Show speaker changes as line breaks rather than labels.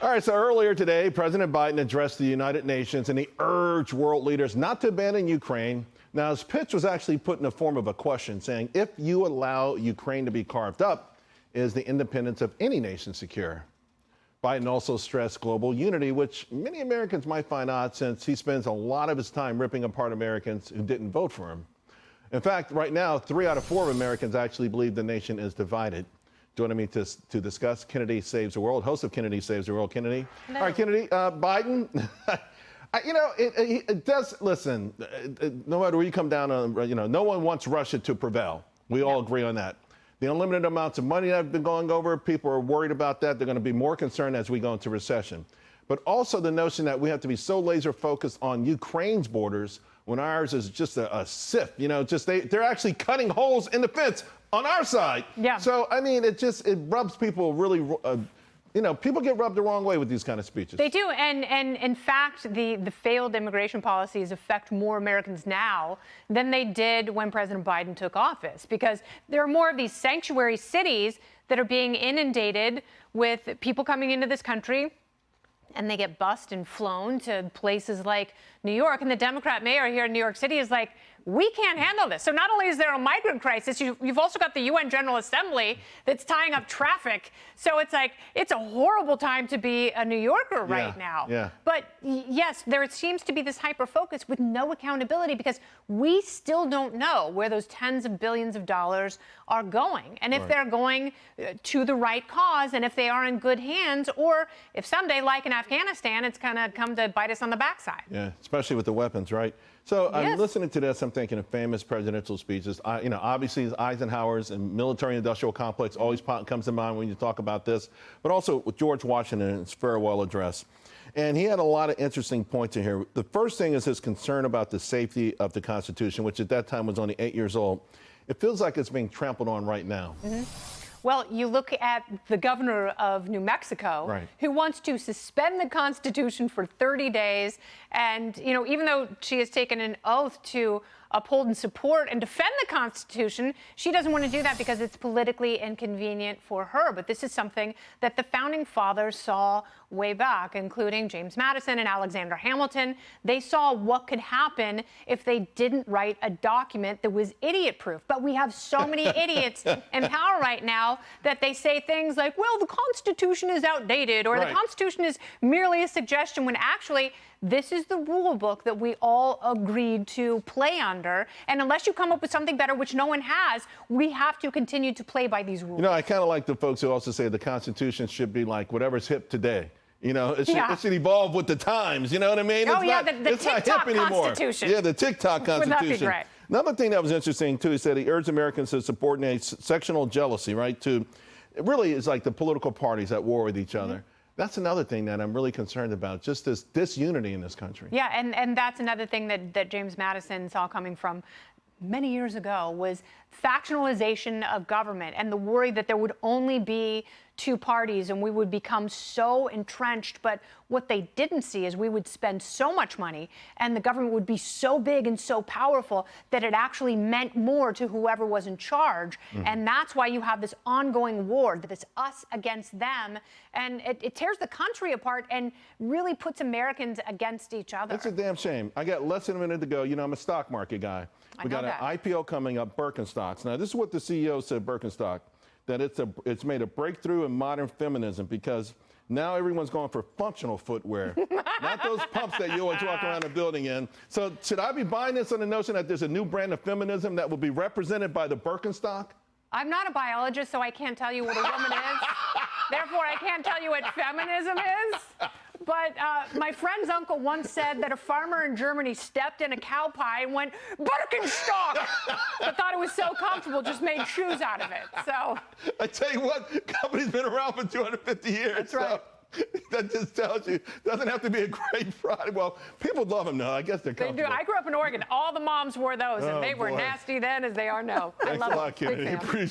All right, so earlier today, President Biden addressed the United Nations and he urged world leaders not to abandon Ukraine. Now, his pitch was actually put in the form of a question saying, if you allow Ukraine to be carved up, is the independence of any nation secure? Biden also stressed global unity, which many Americans might find odd since he spends a lot of his time ripping apart Americans who didn't vote for him. In fact, right now, 3 out of 4 Americans actually believe the nation is divided. Joining me to discuss Kennedy Saves the World, host of Kennedy Saves the World, Kennedy. Hello. All right, Kennedy, Biden, it does, listen, no matter where you come down on, no one wants Russia to prevail. We all agree on that. The unlimited amounts of money that have been going over, people are worried about that. They're going to be more concerned as we go into recession. But also the notion that we have to be so laser focused on Ukraine's borders when ours is just a sieve, they're actually cutting holes in the fence on our side. Yeah. So, I mean, it rubs people really, people get rubbed the wrong way with these kind of speeches.
They do. And in fact, the failed immigration policies affect more Americans now than they did when President Biden took office, because there are more of these sanctuary cities that are being inundated with people coming into this country, and they get bused and flown to places like New York. And the Democrat mayor here in New York City is like, we can't handle this. So not only is there a migrant crisis, you've also got the UN General Assembly that's tying up traffic. So it's like, it's a horrible time to be a New Yorker right now. Yeah. But yes, there seems to be this hyper focus with no accountability, because we still don't know where those tens of billions of dollars are going. And if they're going to the right cause, and if they are in good hands, or if someday, like in Afghanistan, it's going to come to bite us on the backside.
Yeah, especially with the weapons, right? So I'm listening to this, I'm thinking of famous presidential speeches. Obviously Eisenhower's and military-industrial complex always comes to mind when you talk about this, but also with George Washington and his farewell address. And he had a lot of interesting points in here. The first thing is his concern about the safety of the Constitution, which at that time was only 8 years old. It feels like it's being trampled on right now. Mm-hmm.
Well, you look at the governor of New Mexico, who wants to suspend the Constitution for 30 days. And, even though she has taken an oath to uphold and support and defend the Constitution, she doesn't want to do that because it's politically inconvenient for her. But this is something that the founding fathers saw way back, including James Madison and Alexander Hamilton. They saw what could happen if they didn't write a document that was idiot-proof. But we have so many idiots in power right now that they say things like, well, the Constitution is outdated, or the Constitution is merely a suggestion, when actually this is the rule book that we all agreed to play under. And unless you come up with something better, which no one has, we have to continue to play by these rules.
I kind of like the folks who also say the Constitution should be like whatever's hip today. It should evolve with the times. You know what I mean?
The TikTok Constitution.
Yeah, the TikTok Constitution.
Wouldn't that be great?
Another thing that was interesting, too, he said he urged Americans to subordinate sectional jealousy, it really is like the political parties at war with each other. That's another thing that I'm really concerned about, just this disunity in this country.
Yeah, and that's another thing that James Madison saw coming from many years ago, was factionalization of government and the worry that there would only be 2 parties and we would become so entrenched. But what they didn't see is we would spend so much money and the government would be so big and so powerful that it actually meant more to whoever was in charge. And that's why you have this ongoing war, that it's us against them. And it tears the country apart and really puts Americans against each other.
It's a damn shame. I got less than a minute to go. I'm a stock market guy. We got an IPO coming up, Birkenstocks. Now, this is what the CEO said, Birkenstock, that it's made a breakthrough in modern feminism, because now everyone's going for functional footwear, not those pumps that you always walk around the building in. So should I be buying this on the notion that there's a new brand of feminism that will be represented by the Birkenstock?
I'm not a biologist, so I can't tell you what a woman is. Therefore, I can't tell you what feminism is. But my friend's uncle once said that a farmer in Germany stepped in a cow pie and went, Birkenstock! But thought it was so comfortable, just made shoes out of it. So
I tell you what, company's been around for 250 years.
That's right.
So that just tells you, doesn't have to be a great product. Well, people love them now. I guess they're comfortable.
They do. I grew up in Oregon. All the moms wore those, and they were nasty then as they are now.
Thanks a lot, Kennedy. Appreciate it.